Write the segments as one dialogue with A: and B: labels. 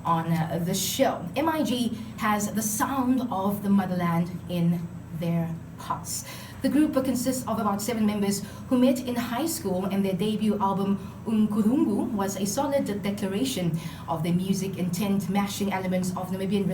A: on the show. M.I.G has the sound of the motherland in their hearts. The group consists of about 7 members who met in high school, and their debut album Unkurungu was a solid declaration of their music intent, mashing elements of Namibian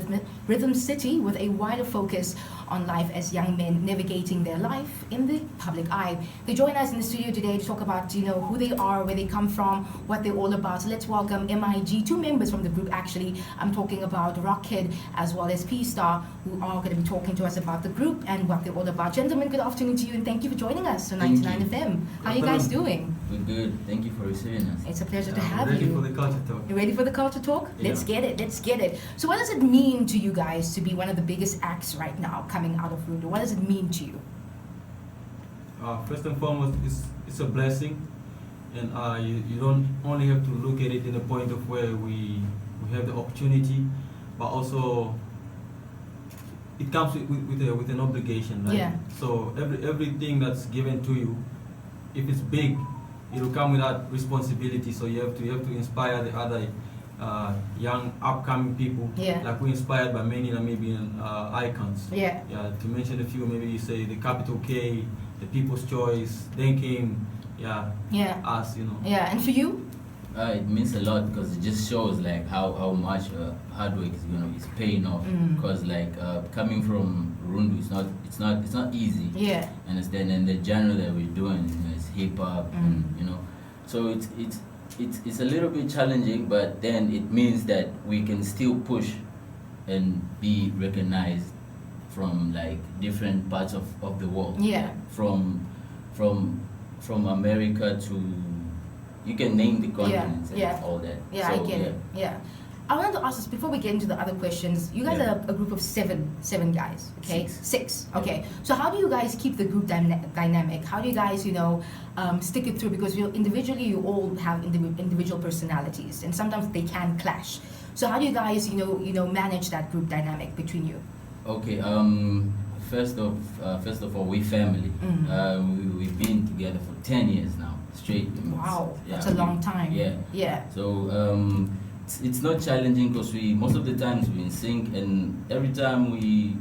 A: rhythm city with a wider focus on life as young men navigating their life in the public eye. They join us in the studio today to talk about, who they are, where they come from, what they're all about. So let's welcome M.I.G, 2 members from the group actually. I'm talking about Rockhead as well as P-Star, who are going to be talking to us about the group and what they're all about. Gentlemen, good afternoon to you, and thank you for joining us on 99 FM. How are you guys doing?
B: We're good. Thank you for receiving us.
A: It's a pleasure to have
C: ready
A: you.
C: For the culture talk.
A: You ready for the culture talk?
C: Yeah.
A: Let's get it. Let's get it. So what does it mean to you guys to be one of the biggest acts right now coming out of Rundu? What does it mean to you?
C: First and foremost, it's a blessing, and you don't only have to look at it in the point of where we have the opportunity, but also it comes with an obligation, right?
A: Yeah.
C: So everything that's given to you, if it's big, it'll come with that responsibility. So you have to inspire the other young upcoming people.
A: Yeah.
C: Like we're inspired by many Namibian icons.
A: Yeah.
C: Yeah. To mention a few, maybe you say the Capital K, the People's Choice, then came, us,
A: Yeah, and for you?
B: It means a lot because it just shows like how much hard work is paying off. Because coming from Rundu, it's not easy.
A: Yeah.
B: Understand? And the genre that we're doing is hip hop, and so it's a little bit challenging, but then it means that we can still push and be recognized from like different parts of the world.
A: Yeah.
B: From America to, you can name the continents and all that.
A: Yeah,
B: So,
A: I get it. Yeah. I wanted to ask us before we get into the other questions. You guys are a group of seven guys, okay? Six. Okay. So how do you guys keep the group dynamic? How do you guys, stick it through? Because individually, you all have individual personalities, and sometimes they can clash. So how do you guys, manage that group dynamic between you?
B: Okay. First of all, we family. We've been together for 10 years now, straight.
A: Wow, that's a long time.
B: Yeah.
A: Yeah.
B: So it's not challenging because most of the times we in sync, and every time we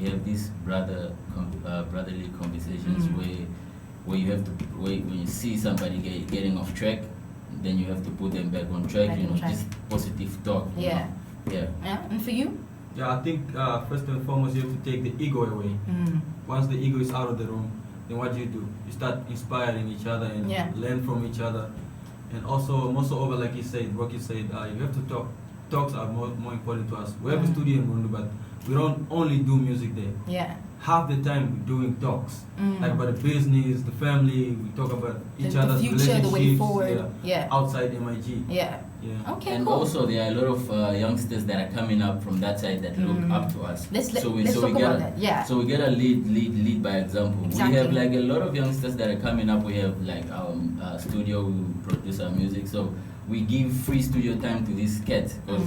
B: have these brotherly conversations where you have to when you see somebody getting off track, then you have to put them back on track. Just positive talk.
A: Yeah.
B: Yeah.
A: And for you?
C: Yeah, I think first and foremost you have to take the ego away. Once the ego is out of the room, then what do? You start inspiring each other and learn from each other. And also, moreover, like you said, Rocky said, you have to talk. Talks are more important to us. We have a studio in Rundu, but we don't only do music there.
A: Yeah.
C: Half the time we're doing talks, like about the business, the family. We talk about each other's
A: the future,
C: relationships,
A: the way forward.
C: outside M.I.G.
A: Yeah.
C: Yeah.
A: Okay,
B: and
A: cool.
B: also there are a lot of youngsters that are coming up from that side that look up to us.
A: Let's talk about that. Yeah.
B: So we gotta lead by example.
A: Exactly.
B: We have like a lot of youngsters that are coming up. We have like our studio, we produce our music. So we give free studio time to these cats because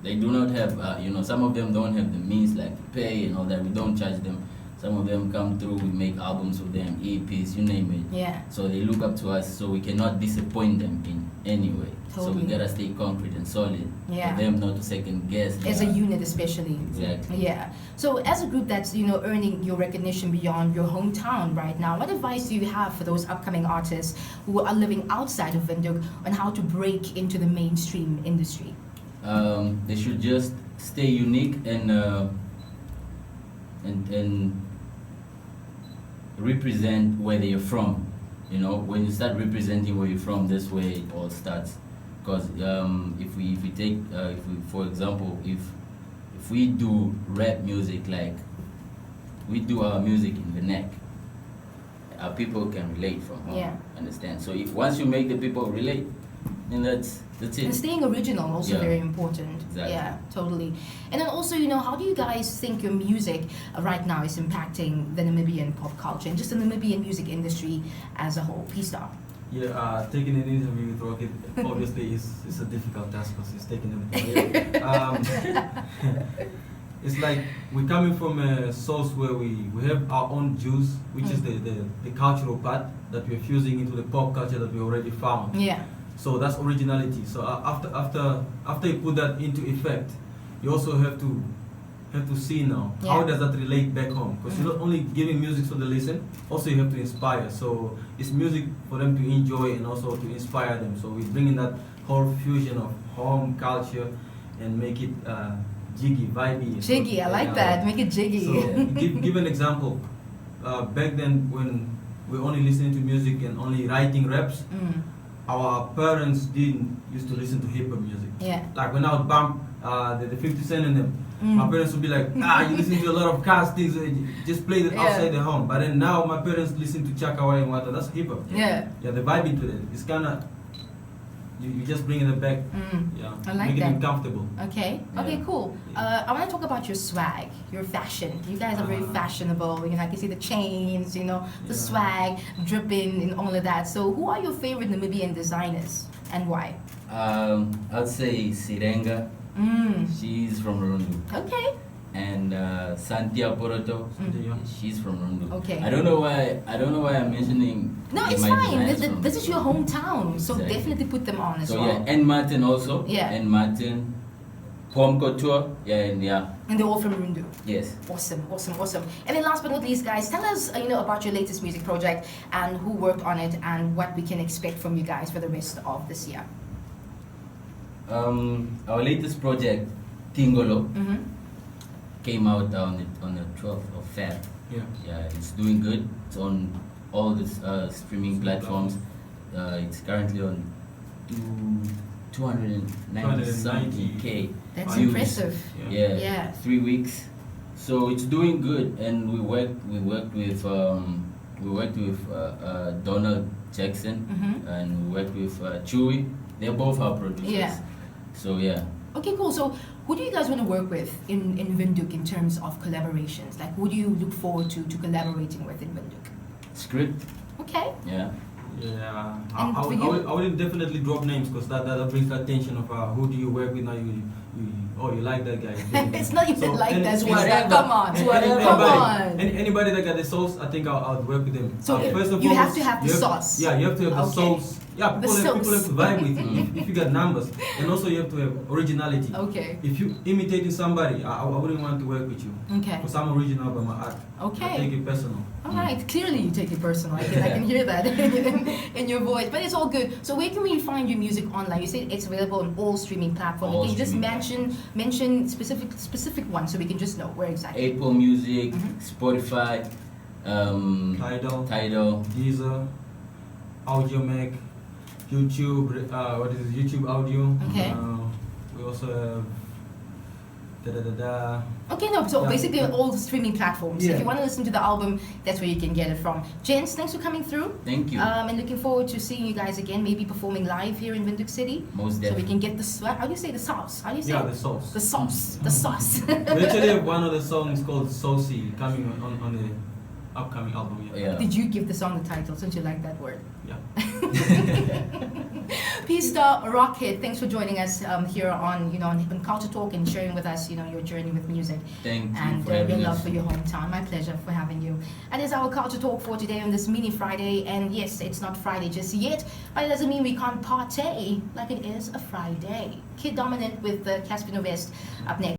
B: they do not have, some of them don't have the means like to pay and all that. We don't charge them. Some of them come through, we make albums with them, EPs, you name it.
A: Yeah.
B: So they look up to us, so we cannot disappoint them in any way.
A: Totally.
B: So we gotta stay concrete and solid.
A: Yeah.
B: For them not to second guess.
A: As a unit, especially.
B: Exactly.
A: Yeah. So as a group that's earning your recognition beyond your hometown right now, what advice do you have for those upcoming artists who are living outside of Windhoek on how to break into the mainstream industry?
B: They should just stay unique and represent where they're from. When you start representing where you're from, this way it all starts. Because for example, if we do rap music, like we do our music in the neck, our people can relate from home.
A: Yeah.
B: Understand? So if once you make the people relate, then that's it.
A: And staying original also very important.
B: Exactly.
A: Yeah, totally. And then also, how do you guys think your music right now is impacting the Namibian pop culture and just the Namibian music industry as a whole? P-Star.
C: Yeah, taking an interview with Rocket obviously is a difficult task because he's taking everything. It's like we're coming from a source where we have our own juice, which is the cultural part that we're fusing into the pop culture that we already found.
A: Yeah.
C: So that's originality. So after you put that into effect, you also have to see now how does that relate back home, because you're not only giving music so they listen, also you have to inspire. So it's music for them to enjoy and also to inspire them. So we bring in that whole fusion of home culture and make it jiggy, vibey.
A: Jiggy, I like that. Make it jiggy.
C: So give an example. Back then when we're only listening to music and only writing raps, our parents didn't used to listen to hip hop music.
A: Yeah.
C: Like when I would bump the 50 Cent in them, my parents would be like, you listen to a lot of cast things, just play it outside the home. But then now my parents listen to Chakawa and Wata, that's hip hop.
A: Yeah.
C: Yeah, the vibe into it. It's kinda you just bringing it back. Yeah.
A: I like
C: making
A: that.
C: it comfortable.
A: Okay. Okay, cool. I want to talk about your swag, your fashion. You guys are very fashionable. You know, I can see the chains, you know, the swag dripping and all of that. So who are your favorite Namibian designers and why?
B: I'd say Sirenga. She's from Rundu.
A: Okay.
B: And Santia Poroto. She's from Rundu.
A: Okay.
B: I don't know why I'm mentioning.
A: No, it's
B: my
A: fine.
B: designers
A: This is your hometown, so
B: Exactly.
A: definitely put them on as
B: So
A: well.
B: yeah, and Martin also.
A: Yeah.
B: And Martin, Pom Couture. And
A: And they're all from Rundu.
B: Yes.
A: Awesome. And then last but not least, guys, tell us about your latest music project and who worked on it and what we can expect from you guys for the rest of this year.
B: Our latest project, Tingolo, came out on the 12th of Feb. Yeah, it's doing good. It's on all the streaming platforms. It's currently on 290K.
A: That's
B: views.
A: impressive.
B: Yeah, 3 weeks. So it's doing good, and we worked with Donald Jackson, and we worked with Chewy. They're both our producers.
A: Yeah.
B: So yeah.
A: Okay, cool. So who do you guys want to work with in Windhoek in terms of collaborations? Like, who do you look forward to collaborating with in Windhoek?
B: Script.
A: Okay.
B: Yeah.
C: Yeah,
A: And
C: I would definitely drop names, because that brings the attention of who do you work with now. You like that guy.
A: It's not even like that's
B: whatever.
A: Come on. Come on.
C: Anybody that got the sauce, I think I'll work with them.
A: So
C: first of
A: you
C: all,
A: have to have the sauce.
C: Yeah, you have to have the sauce. Yeah,
A: The
C: people have to
A: sauce.
C: vibe with you if you got numbers, and also you have to have originality.
A: Okay.
C: If you imitating somebody, I wouldn't want to work with you.
A: Okay.
C: Because I'm original by my art.
A: Okay.
C: I take it personal.
A: All right, clearly you take it personal. I can hear that in your voice, but it's all good. So where can we find your music online? You said it's available on all streaming platforms.
B: All
A: Can you just
B: streaming
A: mention specific ones so we can just know where exactly?
B: Apple Music, Spotify,
C: Tidal, Deezer, Audiomack, YouTube. What is it? YouTube Audio.
A: Okay.
C: We also have.
A: Okay, no, so
C: Yeah.
A: basically on all the streaming platforms.
C: Yeah.
A: If you want to listen to the album, that's where you can get it from. Gents, thanks for coming through.
B: Thank you.
A: And looking forward to seeing you guys again, maybe performing live here in Windhoek City.
B: Most
A: So we
B: definitely.
A: can get the how do you say the sauce? How do you say
C: Yeah,
A: it?
C: the sauce.
A: The sauce. The sauce.
C: We actually have one of the songs called Saucy coming on the upcoming album.
B: Yeah.
A: Did you give the song the title since you like that word?
C: Yeah.
A: Peace Star Rocket, thanks for joining us here on on Culture Talk and sharing with us your journey with music
B: Thank you
A: and
B: for
A: your
B: having
A: love
B: us.
A: for your hometown. My pleasure for having you. And it's our Culture Talk for today on this mini Friday. And yes, it's not Friday just yet, but it doesn't mean we can't partay like it is a Friday. Kid Dominant with the Caspian West up next.